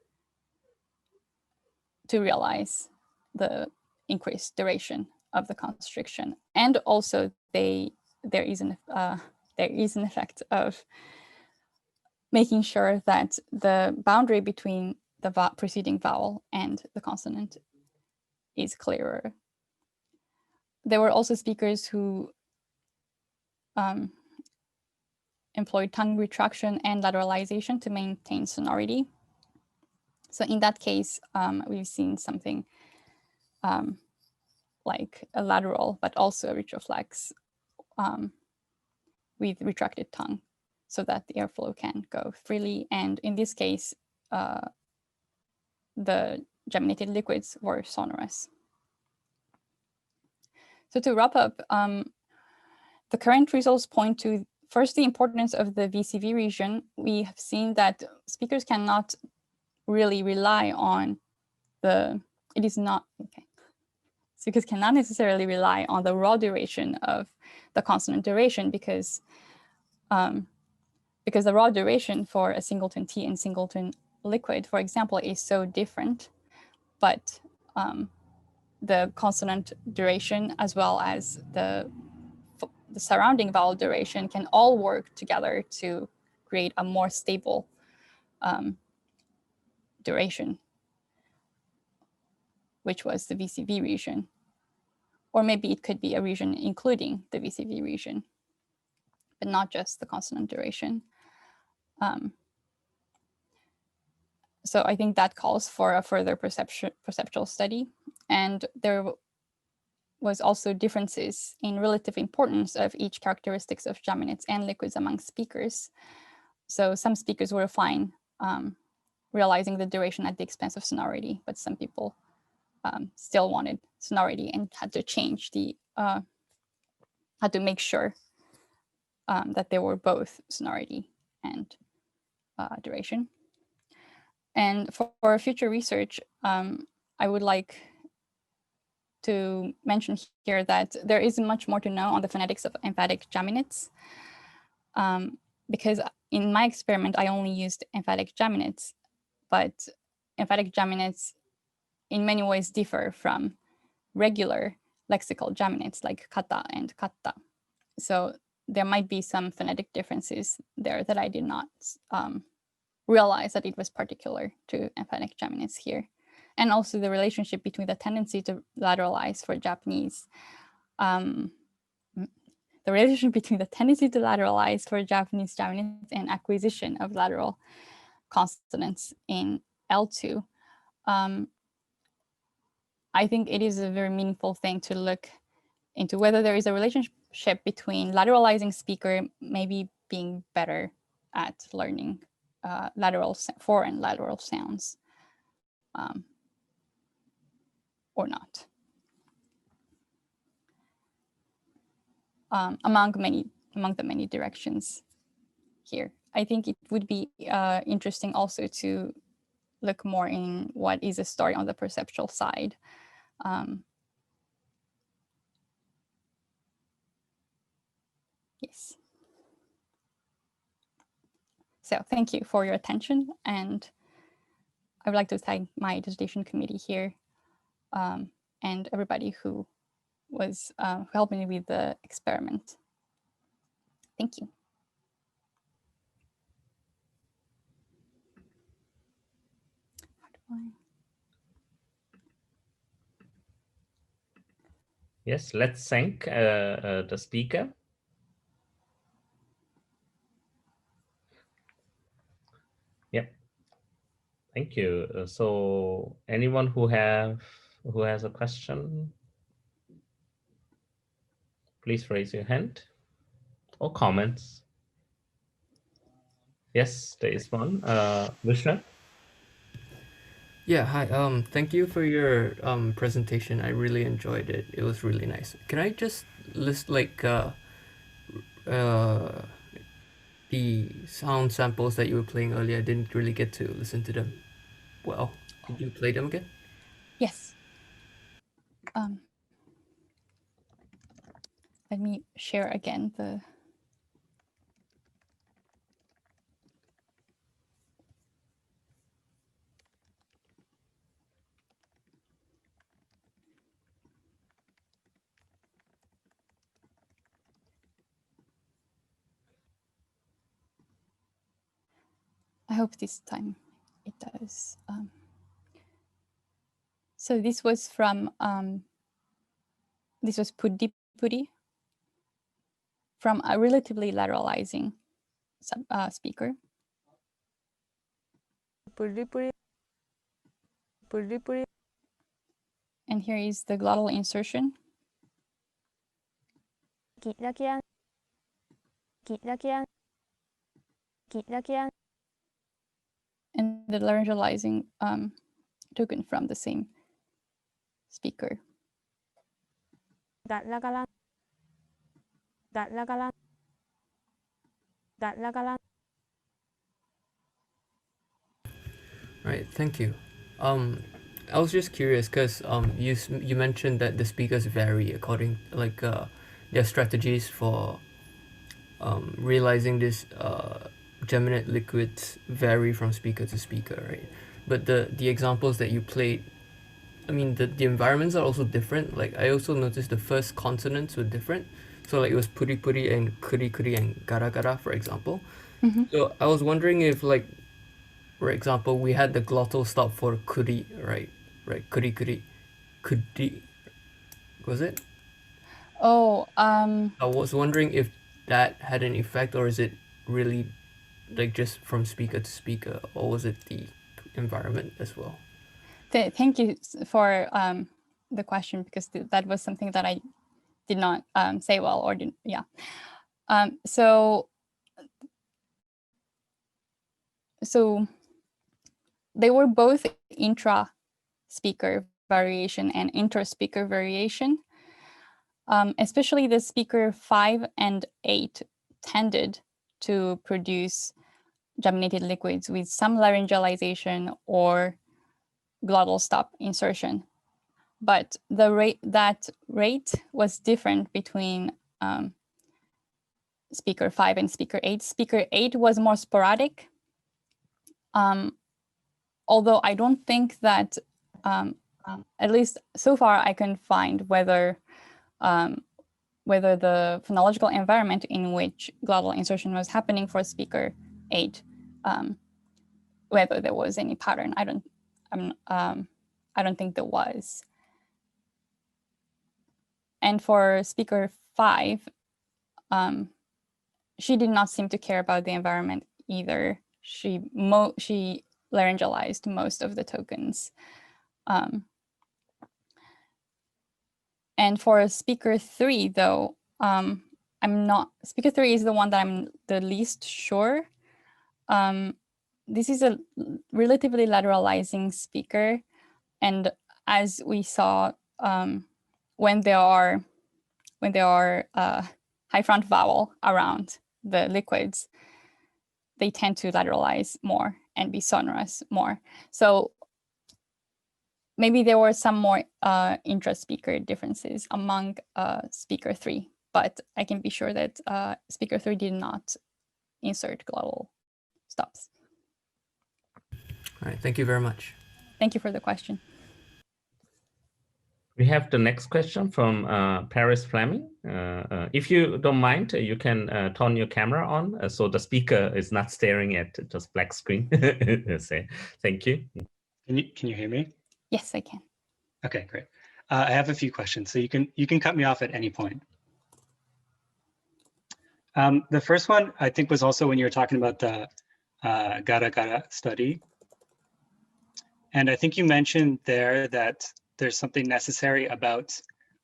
Speaker 2: to realize the increased duration of the constriction. And also there is an effect of making sure that the boundary between the preceding vowel and the consonant is clearer. There were also speakers who employed tongue retraction and lateralization to maintain sonority. So in that case, we've seen something like a lateral, but also a retroflex with retracted tongue so that the airflow can go freely. And in this case, the geminated liquids were sonorous. So to wrap up, the current results point to first the importance of the VCV region. We have seen that speakers cannot really rely on speakers cannot necessarily rely on the raw duration of the consonant duration because the raw duration for a singleton T and singleton liquid, for example, is so different, but the consonant duration as well as the surrounding vowel duration can all work together to create a more stable duration, which was the VCV region. Or maybe it could be a region including the VCV region. but not just the consonant duration. So I think that calls for a further perceptual study. And there was also differences in relative importance of each characteristics of geminates and liquids among speakers. So some speakers were fine realizing the duration at the expense of sonority, but some people still wanted sonority and had to change the, had to make sure that there were both sonority and duration. And for future research, I would like to mention here that there is much more to know on the phonetics of emphatic geminates, because in my experiment, I only used emphatic geminates, but emphatic geminates in many ways differ from regular lexical geminates like kata and katta. So there might be some phonetic differences there that I did not realize that it was particular to emphatic geminates here. And also the relationship between the tendency to lateralize for Japanese, the relationship between the tendency to lateralize for Japanese geminates and acquisition of lateral consonants in L2. I think it is a very meaningful thing to look into whether there is a relationship between lateralizing speaker maybe being better at learning foreign lateral sounds or not. Among the many directions here. I think it would be interesting also to look more in what is a story on the perceptual side. Yes. So thank you for your attention, and I would like to thank my dissertation committee here and everybody who was helping me with the experiment. Thank you.
Speaker 3: Yes, let's thank the speaker. Yep. Thank you. So anyone who has a question, please raise your hand or comments. Yes, there is one. Vishnu?
Speaker 4: Yeah, hi. Thank you for your presentation. I really enjoyed it. It was really nice. Can I just list like the sound samples that you were playing earlier? I didn't really get to listen to them well. Could you play them again?
Speaker 2: Yes. Let me share again the. I hope this time it does. So this was from, this was Pudi Pudi from a relatively lateralizing speaker. And here is the glottal insertion. And the laryngalizing token from the same speaker.
Speaker 4: Right, thank you. I was just curious because you mentioned that the speakers vary according like their strategies for realizing this geminate liquids vary from speaker to speaker, right? But the examples that you played, I mean the environments are also different. Like I also noticed the first consonants were different. So like it was puri puri and kuri kuri and gara gara, for example. So I was wondering if like, for example, we had the glottal stop for kuri, right? Right, kuri kuri, kuri, was it?
Speaker 2: Oh,
Speaker 4: I was wondering if that had an effect, or is it really like just from speaker to speaker, or was it the environment as well?
Speaker 2: Thank you for the question, because that was something that I did not say well, or didn't, yeah. So they were both intra-speaker variation and inter-speaker variation. Especially the speaker 5 and 8 tended to produce geminated liquids with some laryngalization or glottal stop insertion. But that rate was different between speaker 5 and speaker 8. Speaker 8 was more sporadic, although I don't think that, at least so far, I can find whether the phonological environment in which glottal insertion was happening for speaker 8, whether there was any pattern. I don't think there was. And for speaker 5, she did not seem to care about the environment either. She laryngalized most of the tokens. And for speaker 3, though, speaker 3 is the one that I'm the least sure. This is a relatively lateralizing speaker. And as we saw, when there are high front vowel around the liquids, they tend to lateralize more and be sonorous more. So maybe there were some more intra-speaker differences among speaker 3, but I can be sure that speaker 3 did not insert glottal stops.
Speaker 4: All right, thank you very much.
Speaker 2: Thank you for the question.
Speaker 3: We have the next question from Paris Fleming. If you don't mind, you can turn your camera on so the speaker is not staring at just black screen. Say, thank you.
Speaker 5: Can you hear me?
Speaker 2: Yes, I can.
Speaker 5: Okay, great. I have a few questions, so you can cut me off at any point. The first one, I think, was also when you were talking about the gara-gara study. And I think you mentioned there that there's something necessary about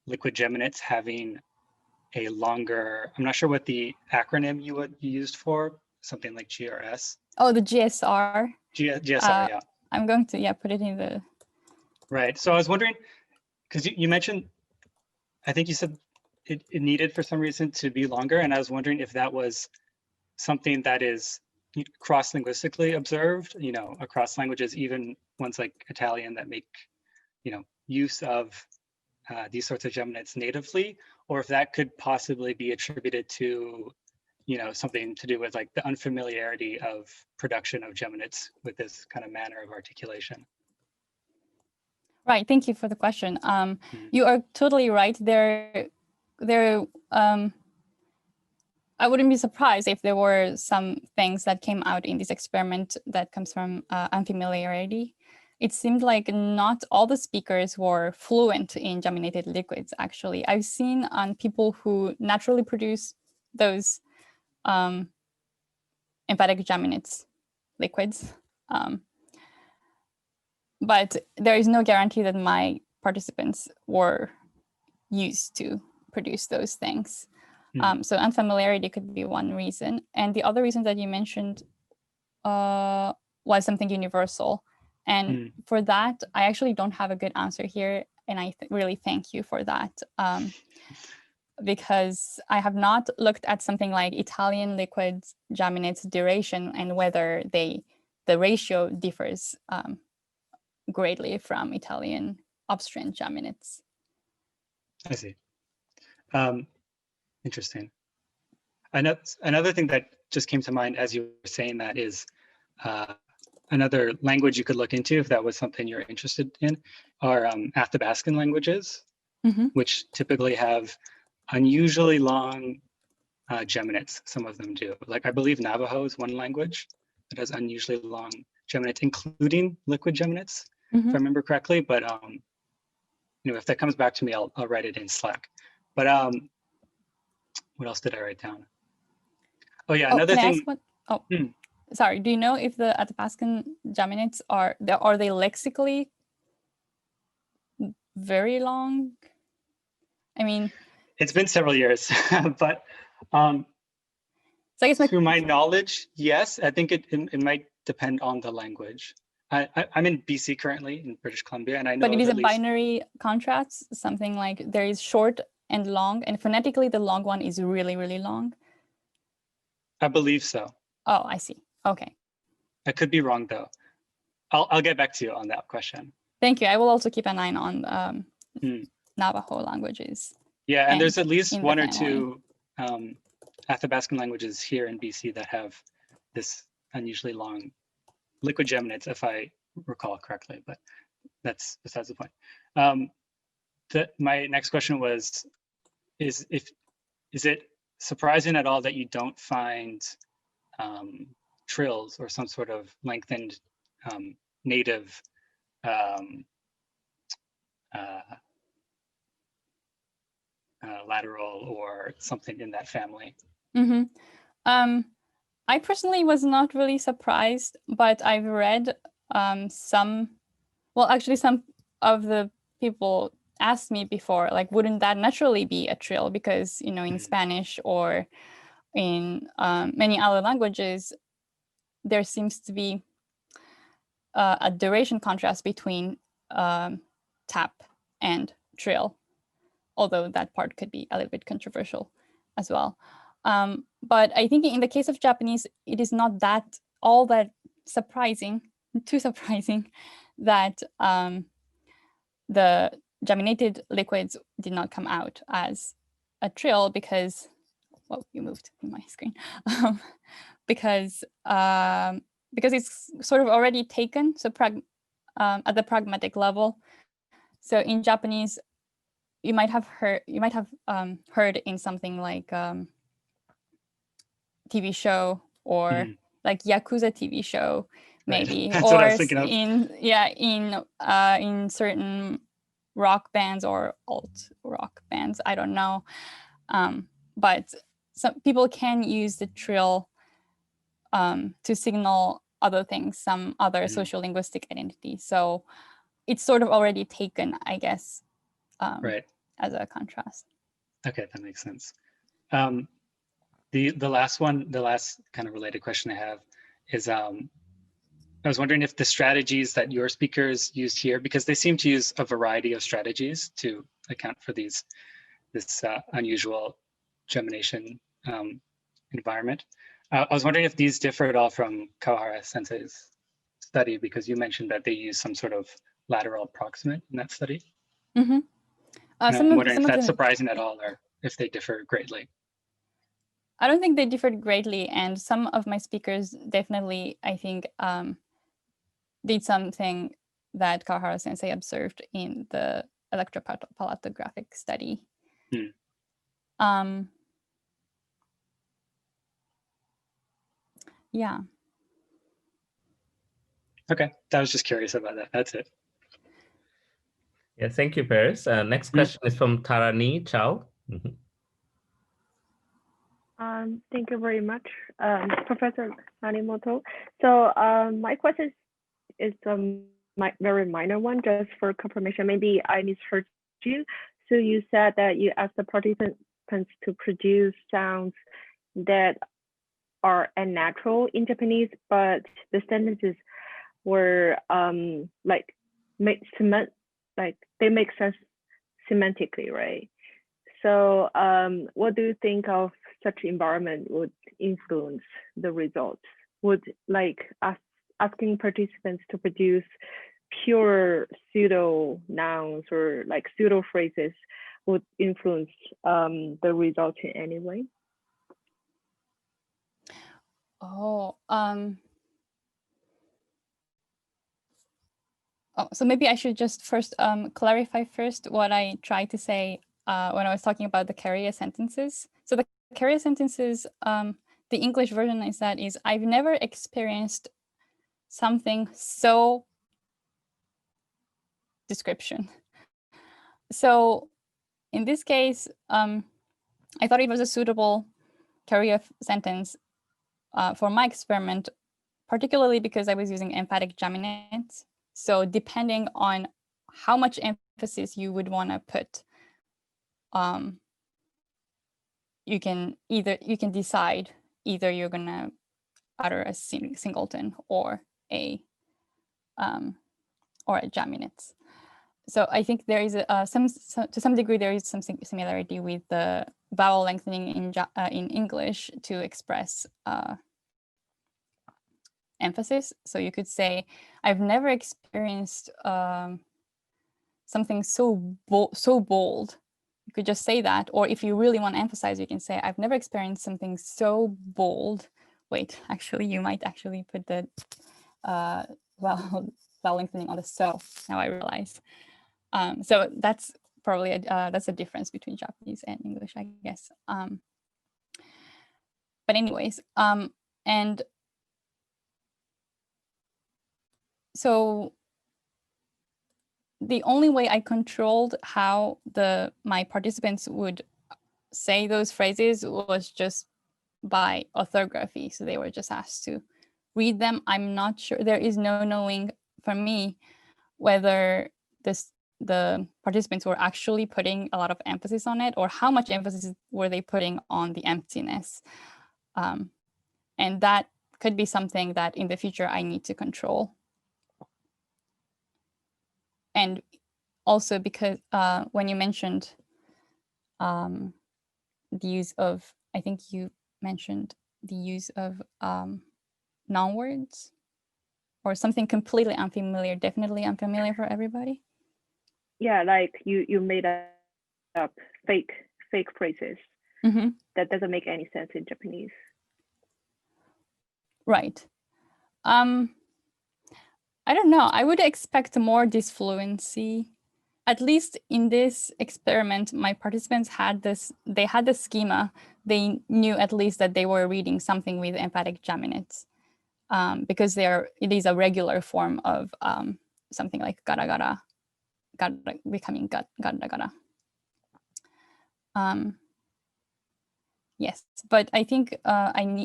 Speaker 5: liquid geminates having a longer, I'm not sure what the acronym you used for, something like GRS.
Speaker 2: Oh, the GSR.
Speaker 5: GSR, yeah.
Speaker 2: I'm going to, put it in the...
Speaker 5: Right, so I was wondering, because you mentioned, I think you said it needed for some reason to be longer, and I was wondering if that was something that is cross-linguistically observed, across languages, even ones like Italian that make, use of these sorts of geminates natively, or if that could possibly be attributed to, something to do with like the unfamiliarity of production of geminates with this kind of manner of articulation.
Speaker 2: Right, thank you for the question. You are totally right. I wouldn't be surprised if there were some things that came out in this experiment that comes from unfamiliarity. It seemed like not all the speakers were fluent in geminated liquids, actually. I've seen on people who naturally produce those emphatic geminates liquids. But there is no guarantee that my participants were used to produce those things. So unfamiliarity could be one reason. And the other reason that you mentioned was something universal. And for that, I actually don't have a good answer here. And I really thank you for that. Because I have not looked at something like Italian liquids geminates duration and whether the ratio differs greatly from Italian obstruent geminates.
Speaker 5: I see. Interesting. Another thing that just came to mind as you were saying that is another language you could look into if that was something you're interested in are Athabascan languages, which typically have unusually long geminates. Some of them do. Like I believe Navajo is one language that has unusually long geminates, including liquid geminates, if I remember correctly. But if that comes back to me, I'll write it in Slack. But what else did I write down? Oh yeah,
Speaker 2: Oh,
Speaker 5: another
Speaker 2: can I ask
Speaker 5: thing.
Speaker 2: what? Oh,
Speaker 5: Hmm.
Speaker 2: sorry. Do you know if the Athabascan geminates are they lexically very long? I mean,
Speaker 5: It's been several years, but
Speaker 2: so I guess
Speaker 5: to my knowledge, yes. I think it might depend on the language. I'm in BC currently in British Columbia, and I know
Speaker 2: but it
Speaker 5: of
Speaker 2: is
Speaker 5: at
Speaker 2: a
Speaker 5: least,
Speaker 2: binary contrast, something like there is short and long, and phonetically the long one is really, really long.
Speaker 5: I believe so.
Speaker 2: Oh, I see. Okay.
Speaker 5: I could be wrong though. I'll get back to you on that question.
Speaker 2: Thank you. I will also keep an eye on
Speaker 5: Hmm.
Speaker 2: Navajo languages.
Speaker 5: Yeah, and there's
Speaker 2: And
Speaker 5: at least
Speaker 2: in the
Speaker 5: one or
Speaker 2: family.
Speaker 5: two Athabascan languages here in BC that have this unusually long liquid geminates, if I recall correctly, but that's besides the point. My next question was, is it surprising at all that you don't find trills or some sort of lengthened native lateral or something in that family?
Speaker 2: Mm-hmm. I personally was not really surprised, but I've read some of the people asked me before, like, wouldn't that naturally be a trill? Because, you know, in Spanish or in many other languages, there seems to be a duration contrast between tap and trill, although that part could be a little bit controversial as well. But I think in the case of Japanese, it is not all that surprising, too surprising, that the geminated liquids did not come out as a trill because, well, you moved my screen, because it's sort of already taken, so at the pragmatic level. So in Japanese, you might have heard in something like TV show or like Yakuza TV show, maybe,
Speaker 5: right. That's what I
Speaker 2: or
Speaker 5: was thinking of.
Speaker 2: in certain rock bands or alt rock bands. I don't know, but some people can use the trill to signal other things, some other social linguistic identity. So it's sort of already taken, I guess,
Speaker 5: Right.
Speaker 2: as a contrast.
Speaker 5: Okay, that makes sense. The last kind of related question I have is I was wondering if the strategies that your speakers used here, because they seem to use a variety of strategies to account for this unusual gemination environment. I was wondering if these differ at all from Kawahara Sensei's study, because you mentioned that they use some sort of lateral approximate in that study.
Speaker 2: Mm-hmm.
Speaker 5: I'm wondering if that's surprising at all, or if they differ greatly.
Speaker 2: I don't think they differed greatly, and some of my speakers definitely, I think, did something that Kawahara Sensei observed in the electropalatographic study. Yeah.
Speaker 5: Okay, I was just curious about that. That's it.
Speaker 3: Yeah, thank you, Paris. Next question is from Tarani Chow.
Speaker 6: Thank you very much, Professor Morimoto. So my question is very minor one, just for confirmation. Maybe I misheard you. So you said that you asked the participants to produce sounds that are unnatural in Japanese, but the sentences were they make sense semantically, right? So what do you think of such environment would influence the results? Would asking participants to produce pure pseudo nouns or like pseudo phrases would influence the results in any way?
Speaker 2: So maybe I should just first clarify first what I tried to say when I was talking about the carrier sentences. So the carrier sentences, the English version is I've never experienced something so description. So in this case, I thought it was a suitable carrier sentence for my experiment, particularly because I was using emphatic geminates. So depending on how much emphasis you would want to put, you can decide either you're gonna utter a singleton or a geminates. So I think there is to some degree there is some similarity with the vowel lengthening in English to express emphasis. So you could say, I've never experienced something so bold. You could just say that, or if you really want to emphasize, you can say, I've never experienced something so bold. Wait, actually, you might actually put the vowel lengthening on the so. Now I realize. So that's probably that's a difference between Japanese and English, I guess. But anyways, and so the only way I controlled how my participants would say those phrases was just by orthography. So they were just asked to read them. I'm not sure, there is no knowing for me whether the participants were actually putting a lot of emphasis on it, or how much emphasis were they putting on the emptiness. And that could be something that in the future I need to control. And also because when you mentioned the use of, I think you mentioned the use of non-words or something completely unfamiliar, definitely unfamiliar for everybody.
Speaker 6: Yeah, like you made up fake phrases that doesn't make any sense in Japanese.
Speaker 2: Right. I don't know. I would expect more disfluency. At least in this experiment, my participants had this. They had the schema. They knew at least that they were reading something with emphatic geminates, because it is a regular form of something like gara gara becoming gara gara. Yes, but I think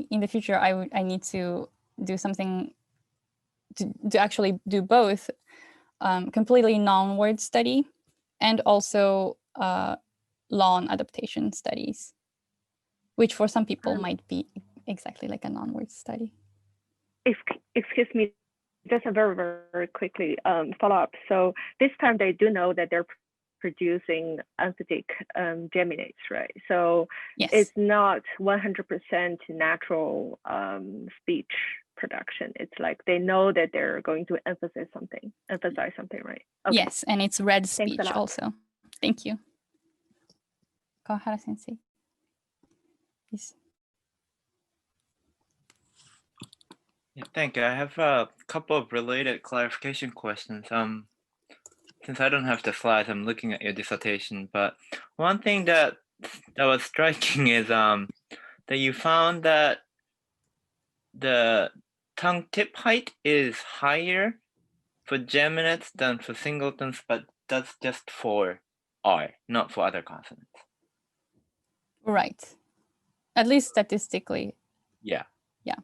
Speaker 2: in the future I need to do something to actually do both, completely non-word study and also lawn adaptation studies, which for some people might be exactly like a non-word study.
Speaker 6: Excuse me, just a very, very quickly follow-up. So this time they do know that they're producing emphatic geminates, right? So
Speaker 2: yes,
Speaker 6: it's not 100% natural speech production. It's like they know that they're going to emphasize something, right? Okay.
Speaker 2: Yes, and it's read speech
Speaker 6: Thanks a lot.
Speaker 2: also. Thank you. Kawahara sensei, please.
Speaker 1: Yeah, thank you. I have a couple of related clarification questions. Since I don't have the slides, I'm looking at your dissertation. But one thing that was striking is that you found that the tongue tip height is higher for geminates than for singletons, but that's just for R, not for other consonants.
Speaker 2: Right. At least statistically.
Speaker 1: Yeah.
Speaker 2: Yeah.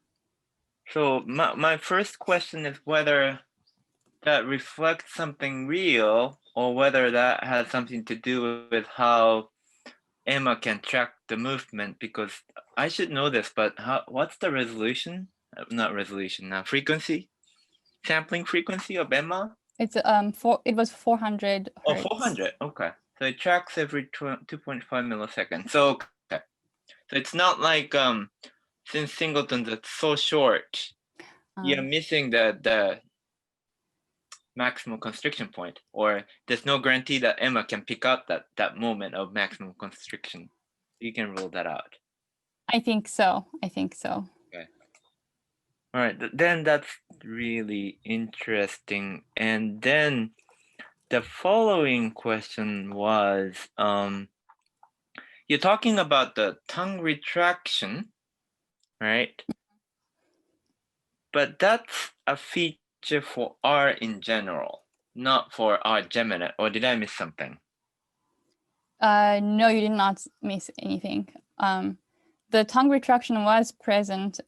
Speaker 1: So my first question is whether that reflects something real or whether that has something to do with how Emma can track the movement, because I should know this, but what's the resolution? Not resolution, frequency? Sampling frequency of Emma?
Speaker 2: It's it was 400 hertz.
Speaker 1: Oh, 400. Okay. So it tracks every 2.5 milliseconds. So okay. So it's not like since singletons are so short, you're missing the maximum constriction point, or there's no guarantee that Emma can pick up that moment of maximum constriction. You can rule that out.
Speaker 2: I think so.
Speaker 1: Okay. All right, then that's really interesting. And then the following question was, you're talking about the tongue retraction, right? But that's a feature for R in general, not for R geminate, or did I miss something?
Speaker 2: No, you did not miss anything. The tongue retraction was present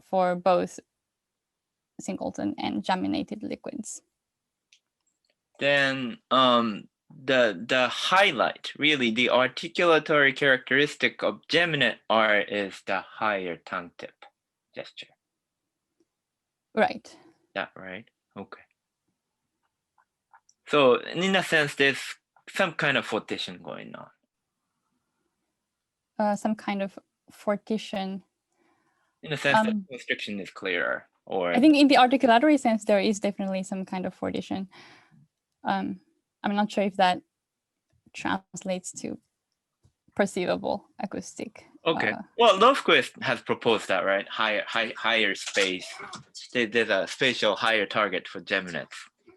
Speaker 2: for both singleton and geminated liquids.
Speaker 1: Then the highlight, really the articulatory characteristic of geminate R is the higher tongue tip gesture.
Speaker 2: Right.
Speaker 1: That right? Okay. So in a sense, there's some kind of fortition going on.
Speaker 2: Some kind of fortition.
Speaker 1: In a sense, the constriction is clearer. Or
Speaker 2: I think in the articulatory sense, there is definitely some kind of fortition. I'm not sure if that translates to perceivable acoustic.
Speaker 1: okay. Well, Lofquist has proposed that, right? Higher space. There's a spatial higher target for geminates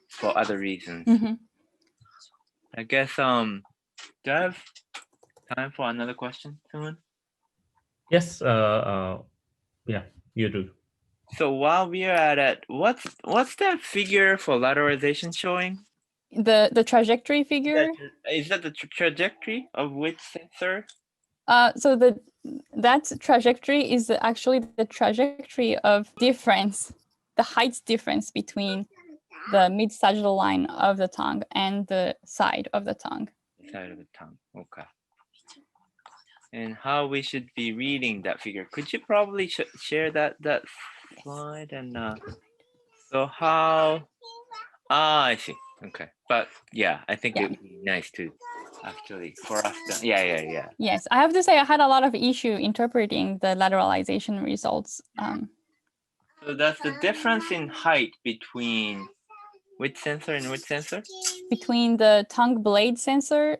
Speaker 1: for other reasons.
Speaker 2: Mhm.
Speaker 1: I guess. Do I have time for another question, Seunghun?
Speaker 3: Yes. Yeah, you do.
Speaker 1: So while we are at it, what's that figure for lateralization showing?
Speaker 2: The trajectory figure.
Speaker 1: Is that the trajectory of which sensor?
Speaker 2: So that trajectory is actually the trajectory of difference, the height difference between the mid-sagittal line of the tongue and the side of the tongue.
Speaker 1: The side of the tongue. Okay. And how we should be reading that figure? Could you probably share that slide? And so how? I see. Okay, but yeah, I think it would be nice to actually for us to, yeah.
Speaker 2: Yes, I have to say I had a lot of issue interpreting the lateralization results.
Speaker 1: So that's the difference in height between which sensor and which sensor?
Speaker 2: Between the tongue blade sensor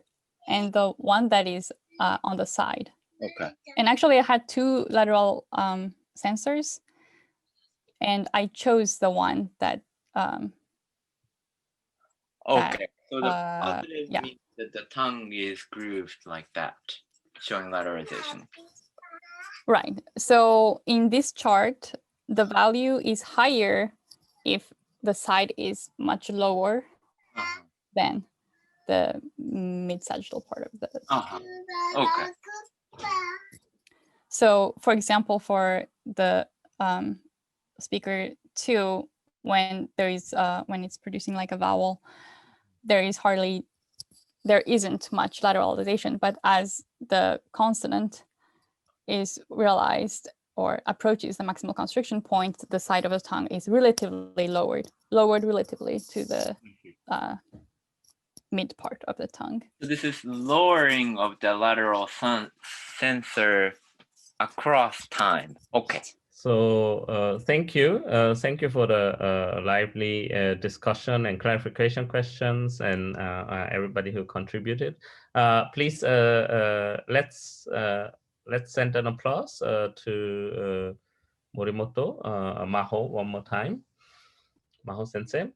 Speaker 2: and the one that is on the side.
Speaker 1: Okay.
Speaker 2: And actually I had two lateral sensors, and I chose the one that
Speaker 1: okay. So the positive
Speaker 2: yeah.
Speaker 1: means that the tongue is grooved like that, showing lateralization.
Speaker 2: Right. So in this chart, the value is higher if the side is much lower than the mid-sagittal part of the.
Speaker 1: Okay.
Speaker 2: So, for example, for the speaker 2, when there is when it's producing like a vowel, there isn't much lateralization, but as the consonant is realized or approaches the maximal constriction point, the side of the tongue is relatively lowered relatively to the mid part of the tongue.
Speaker 1: So this is lowering of the lateral sensor across time. Okay.
Speaker 3: So thank you for the lively discussion and clarification questions, and everybody who contributed. Please let's send an applause to Morimoto, Maho, one more time. Maho Sensei.